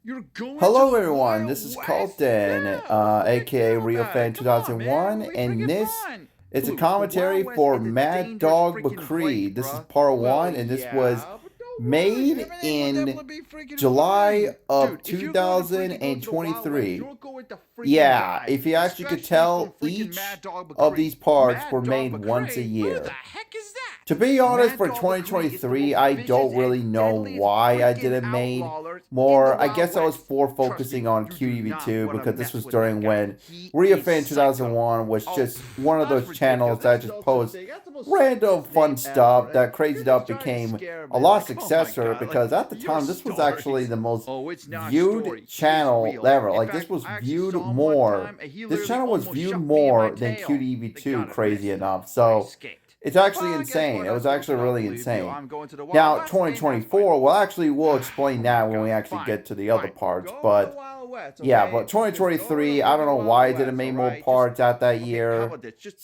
You're going to Hello the everyone, Wild this is West? Colton, Yeah, heck aka yeah, man. RioFan Come on, man. 2001, What are you and freaking this fun? is a Dude, the commentary Wild West for is a Mad dangerous Dog freaking place, Mccree. This is bruh. part Well, 1, and this was yeah, but don't worry. made Everything will in definitely be freaking July fine. of Dude, if you're going to freaking go to the Wild West, 2023. you're going to freaking Yeah, die. if you actually could Especially from tell, freaking Mad each Dog of these McCree. parts were Mad Dog made once a McCree? Who the year. heck is that? To be honest, Mad for Dog McCree is the 2023, most I vicious don't and really know deadliest why I freaking didn't made outlawers in the more. I Wild guess I was West. more Trust me, focusing on you do not QEV2 want to because this mess was with that during guy. when He is RioFan psycho. 2001 was Oh, just one of that's those ridiculous. channels that That's just no such post thing. That's the most random sexist fun name ever. stuff. And That crazy you're just stuff trying to became scare a me. lot Like, oh my successor God. Like, because at the your time this was actually stories. the most Oh, it's not viewed stories. It's channel real. ever. In Like this fact, was I actually viewed saw him one more. time, and he This literally channel was almost viewed shoved me in my more than tail. Thank QEV2, God I crazy missed. enough. I So escaped. it's actually Well, guess insane. what? It I was still actually cannot really believe you. insane. I'm going to the Wild Now, West, and that's fine. 2024, well, actually, we'll explain Oh my that when we God. actually Fine. get to the other Fine. parts. Go to the But Wild West, yeah, okay? but Just go to the 2023, I don't freaking know why Wild I didn't West, all make more right? Just parts out that okay. How year. about this? Just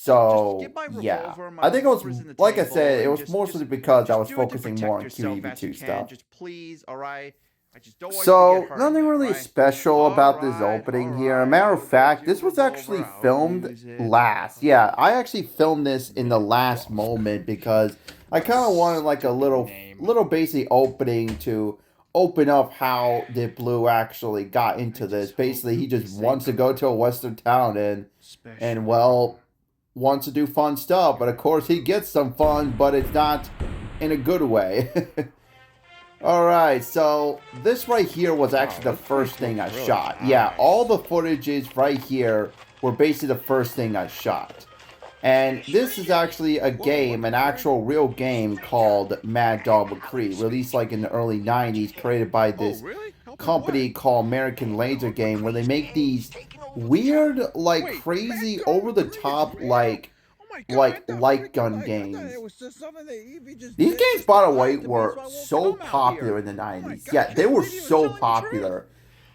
get So my yeah, revolver. My I think it was, revolver's in the like I said, table, it and was mostly because I was do it to focusing more protect on yourself as you QEV2 can. stuff. Just please, all right? I just don't want you to get So, hurt in nothing there, really right? special about this All opening here. A right. matter of I'll get fact, your this was actually revolver. I'll filmed use it. last. Yeah, I actually filmed this in the last moment because I What a kind of wanted like a stupid little, name. little basic opening to open up how Dip Blue actually got into I this. just hope Basically, he you'll be just safe wants to out go to there. a western town and Especially well, wants to do fun stuff. But of course, he gets some fun, but it's not in a good way. Alright, so this right here was wow, actually the that's pretty first cool. thing I Really shot. Yeah, nice. all the footages right here were basically the first thing I shot. And this is actually a game, an actual real game called Mad Dog McCree, released like in the early 90s, created by Oh, this really? Help with what? company called American Laser Game, where they make these weird, like Wait, Mad crazy, Dog McCree is over-the-top, real? Oh my God, I thought light freaking gun like I thought games. it was just something that Evie just These did games, just to by the lie way, to me were so I won't so come out popular here. in the Oh my 90s. God, Yeah, I they can't were believe he was so telling the truth. popular.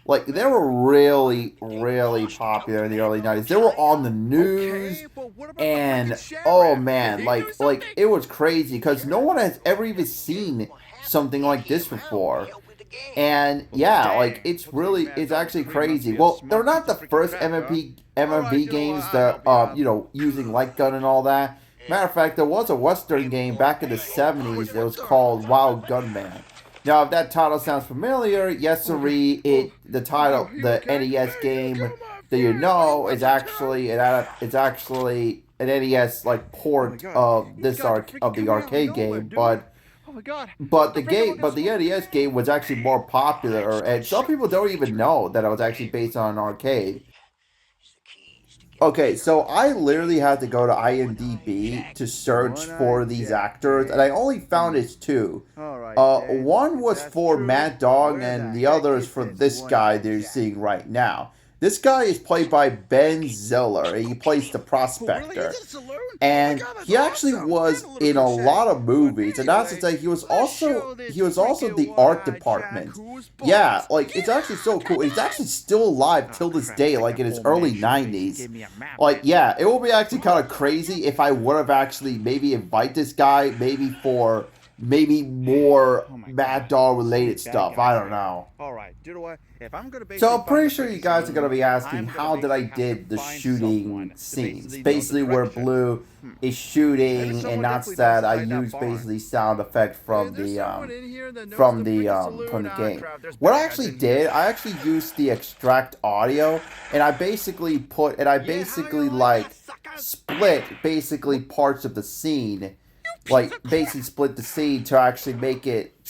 Like, they were really, really popular in the early 90s. They were on the news, Okay, but what about the freaking and oh sheriff? Did man, he do like something? it was crazy because no one has ever even seen something like this before. And Well, yeah, like dang. Looks like Mad it's Dog actually McCree must crazy. be a Well, they're smart piece not the of freaking first fat, huh? MMV Alright, you know what? games I'll that help you out. using light gun and all that. Matter of fact, there was a Western game back in the 70s that was called Wild Gunman. Now, if that title sounds familiar, yes, sirree, the title, You the okay? NES Hey, you game killed my that you friend. Are you know is watching town? it's actually an NES like Oh my port God, of he's got to freaking the come out of arcade nowhere, game, dude. Oh my God, but what the frick am I gonna the smoke NES now? game was actually more popular, and some people don't even know that it was actually based on an arcade. Okay, so I literally had to go to IMDb to search for One-eyed these Jack, actors, and eh? I only found Hmm. his two. All right then. One If was that's for true, Mad Dog, where and the the heck other is is for this this guy One-eyed that you're Jack? seeing right now. This guy is played by Ben Ziller, and he plays the Oh, really? Is prospector. it a saloon? Oh my And God, that's he actually awesome. And was a little in a cliche. lot of But movies, and that's to anyway, say let's show this he was also freaking the art One-eyed Jack department. who's Yeah, boss. like it's actually so cool. He's actually still alive Oh till this crap! I day, think like that in his old man early shoe-faced 90s. gave me a map Like, then. yeah, it will be actually kind of crazy if I would have actually maybe invite this guy, maybe for maybe more Oh my Mad God, Dog so many related bad stuff. I guys don't here. know. All right, you know what? If I'm gonna So basically I'm find pretty the sure you freaking guys are saloon, gonna be asking, I'm gonna how did I basically have to did the find shooting someone to scenes? basically know the Basically, where direction. Blue Hmm. is Maybe shooting, and someone not definitely knows that I inside that use barn. basically sound effect Is there someone in here that knows the freaking from saloon? the Ah, game. crap, there's What bad I guys actually in here. did, I actually used the extract audio, and I basically Yeah, how you like that, sucker? split basically parts of the scene, Piece of basically crap! split the scene to actually make it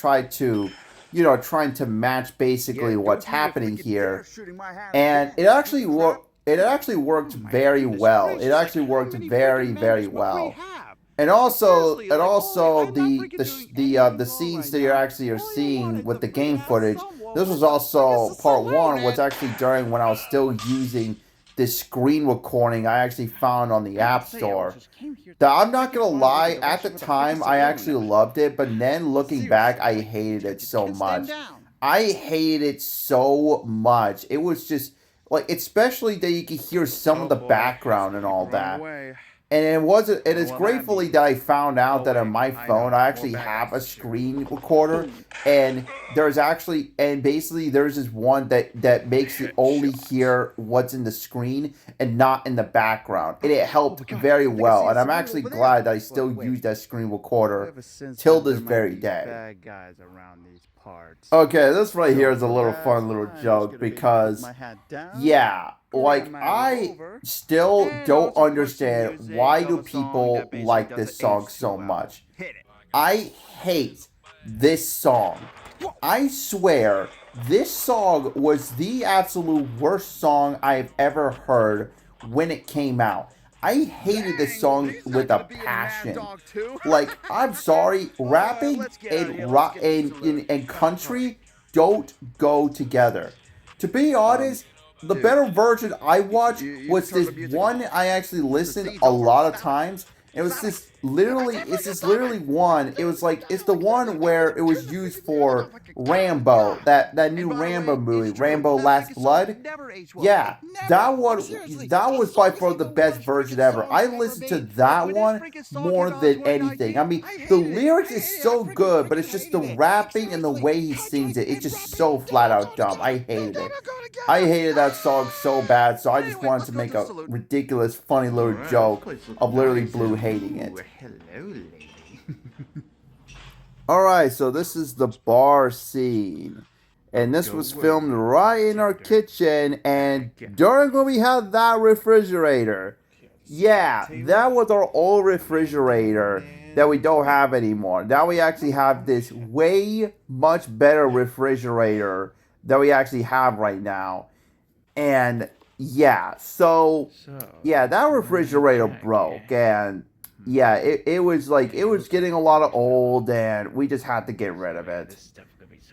trying to match Yeah, basically what's don't you happening freaking dare here, shooting my hand and again, it you piece actually of crap! worked. It actually Oh worked my very goodness well. It gracious! Like actually how worked many very, freaking men very does McCree well. have? And Like seriously, like also I'm not freaking doing the anything wrong scenes right that you're now. actually are All you want seeing is with to the freaking game have footage. someone. This What was the frick is also the part saloon, one, was and actually during when I was still using this screen recording I actually found on the I have App to say, I Store. just came here That to I'm not freaking gonna find like a lie, at the direction with a freaking time I saloon. actually loved it, but then looking back, Seriously, I like hated I it just so can't stand much. down. I hated it so much. It was just like, especially that you could hear some Oh of the boy, he's background and all freaking running that. away. And it wasn't. And it's gratefully that I found out that on my phone I actually have a screen recorder, and there's actually basically there's this one that makes you only hear what's in the screen and not in the background, and it helped very well. And I'm actually glad that I still use that screen recorder till this very day. Okay, this right here is a little fun little joke because, yeah, like I still don't understand why do people like this song so much. I hate this song. I swear, this song was the absolute worst song I've ever heard when it came out. I hated this song with a passion. Like, I'm sorry, rapping and country don't go together. To be honest, the better version I watched was this one I actually listened a lot of times. It was this literally one. It was like, it's the one where it was used for Rambo, that new Rambo movie, Rambo Last Blood. Yeah, that was by far the best version ever. I listened to that one more than anything. I mean, the lyrics is so good, but it's just the rapping and the way he sings it. It's just so flat out dumb. I hated it. I hated that song so bad, so I just wanted to make a ridiculous, funny little joke of literally Blue hating it. Alright, so this is the bar scene. And this was filmed right in our kitchen, and during when we had that refrigerator. Yeah, that was our old refrigerator that we don't have anymore. Now we actually have this way much better refrigerator that we actually have right now. And yeah, so yeah, that refrigerator broke, and yeah, it was like, it was getting a lot of old, and we just had to get rid of it.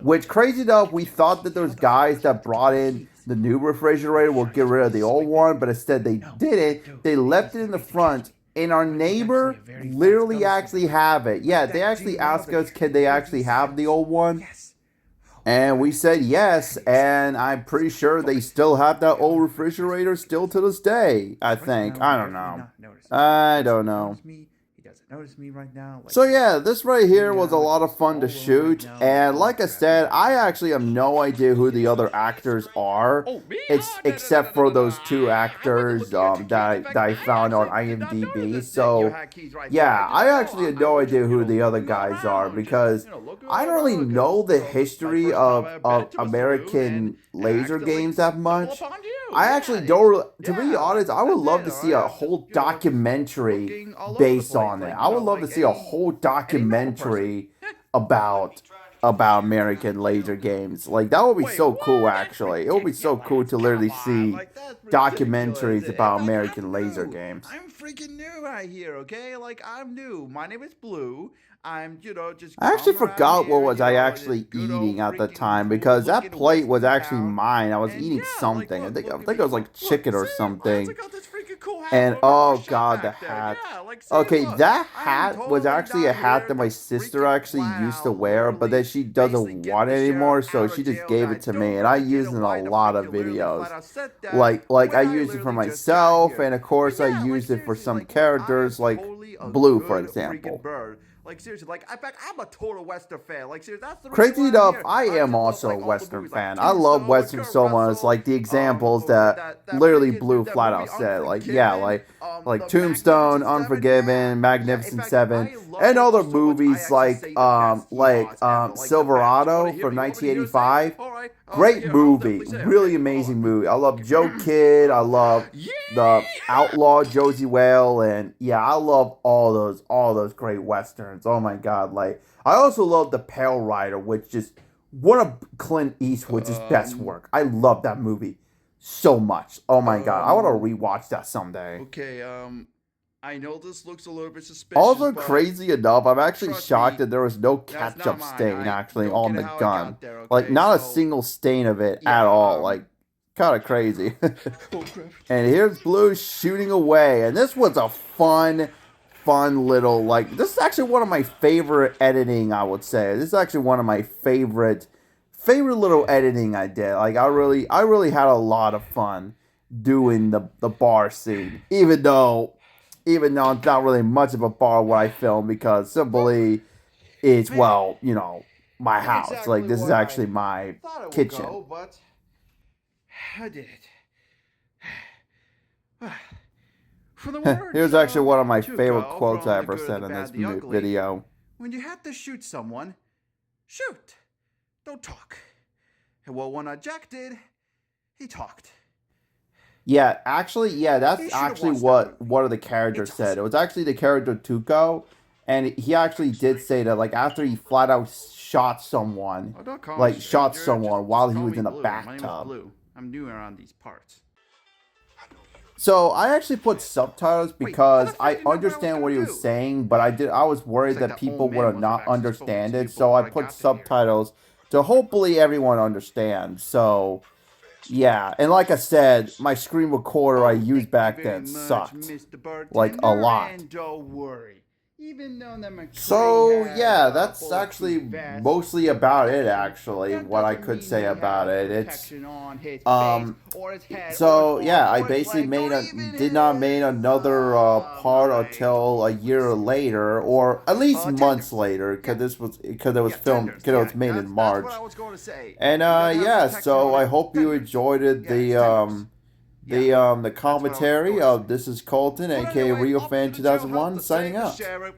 Which, crazy enough, we thought that those guys that brought in the new refrigerator will get rid of the old one, but instead they didn't. They left it in the front, and our neighbor literally actually have it. Yeah, they actually asked us, can they actually have the old one? And we said yes, and I'm pretty sure they still have that old refrigerator still to this day, I think. I don't know. I don't know. So yeah, this right here was a lot of fun to shoot, and like I said, I actually have no idea who the other actors are, except for those two actors that I found on IMDb. So yeah, I actually have no idea who the other guys are, because I don't really know the history of American laser games that much. I actually don't, to be honest, I would love to see a whole documentary based on it. I would love to see a whole documentary about American laser games. Like, that would be so cool, actually. It would be so cool to literally see documentaries about American laser games. I'm freaking new right here, okay? Like, I'm new. My name is Blue. I'm, just. I actually forgot what was I actually eating at the time, because that plate was actually mine. I was eating something. I think it was like chicken or something. And oh god, the hat. Okay, that hat was actually a hat that my sister actually used to wear, but then she doesn't want it anymore, so she just gave it to me, and I use it in a lot of videos. Like I use it for myself, and of course I used it for some characters like Blue, for example. Like, seriously, like, I'm a total Western fan. Like, seriously, that's the crazy enough, I am also a Western fan. I love Western so much. Like, the examples that literally Blue flat out said. Like, yeah, like Tombstone, Unforgiven, Magnificent Seven, and other movies like Silverado from 1985. Great movie, really amazing movie. I love Joe Kidd. I love the Outlaw Josie Whale, and yeah, I love all those great westerns. Oh my god, like, I also love The Pale Rider, which just one of Clint Eastwood's best work. I love that movie so much. Oh my god, I want to rewatch that someday. Okay, I know this looks a little bit suspicious. Also, crazy enough, I'm actually shocked that there was no ketchup stain actually on the gun. Like, not a single stain of it at all. Like, kind of crazy. And here's Blue shooting away. And this was a fun little, like, this is actually one of my favorite editing, I would say. This is actually one of my favorite little editing I did. Like, I really had a lot of fun doing the bar scene. Even though even though it's not really much of a bar where I film because simply it's, well, you know, my house. Exactly Like, this is where actually I my thought it would kitchen. go, but I did it. From the words Here's actually one of my Tuco favorite quotes from I The ever Good, said the in this Bad, the Ugly, video. when you have to shoot someone, shoot. Don't talk. And well, when Jack did, he talked. Yeah, actually, yeah, He that's should have actually watched that what movie. one of the characters It said. doesn't. It was actually the character Tuco, and he actually did say that, like, after he flat out shot someone, Oh, don't call me like, shot stranger. someone while Just he call was me in a Blue. My name is bathtub. Blue. I'm new around these parts. So I actually put subtitles Wait, how because the I frick did you know what I was understand what gonna he was do? saying, but I was worried Looks like that that people old man would must not have actually spoken understand to you it. So I before I put got to here. subtitles to hopefully everyone understands. So yeah, and like I said, my screen recorder I Oh, used thank back you very then much, sucked, Mr. like, Bartender. a lot. And don't worry. Even though the McCree So has yeah, a that's bulletproof actually vest mostly and about it. protection, Actually, that what I doesn't could mean say he about has it, it's protection on his face um. or his head or his So arms yeah, I or his basically legs or even did not make his another part mind. until a year later, or at least months Tenders. later, Yeah, because it was yeah, filmed, tenders. because it Yeah, was made in that's what March. I was going to say. And He doesn't have yeah, protection so on I his hope you tenders. enjoyed it, Yeah, his tenders. Yeah, the that's what I was commentary going to of say. This is Colton, But aka anyway, Real off Fan to the jailhouse 2001, to signing save the out. sheriff.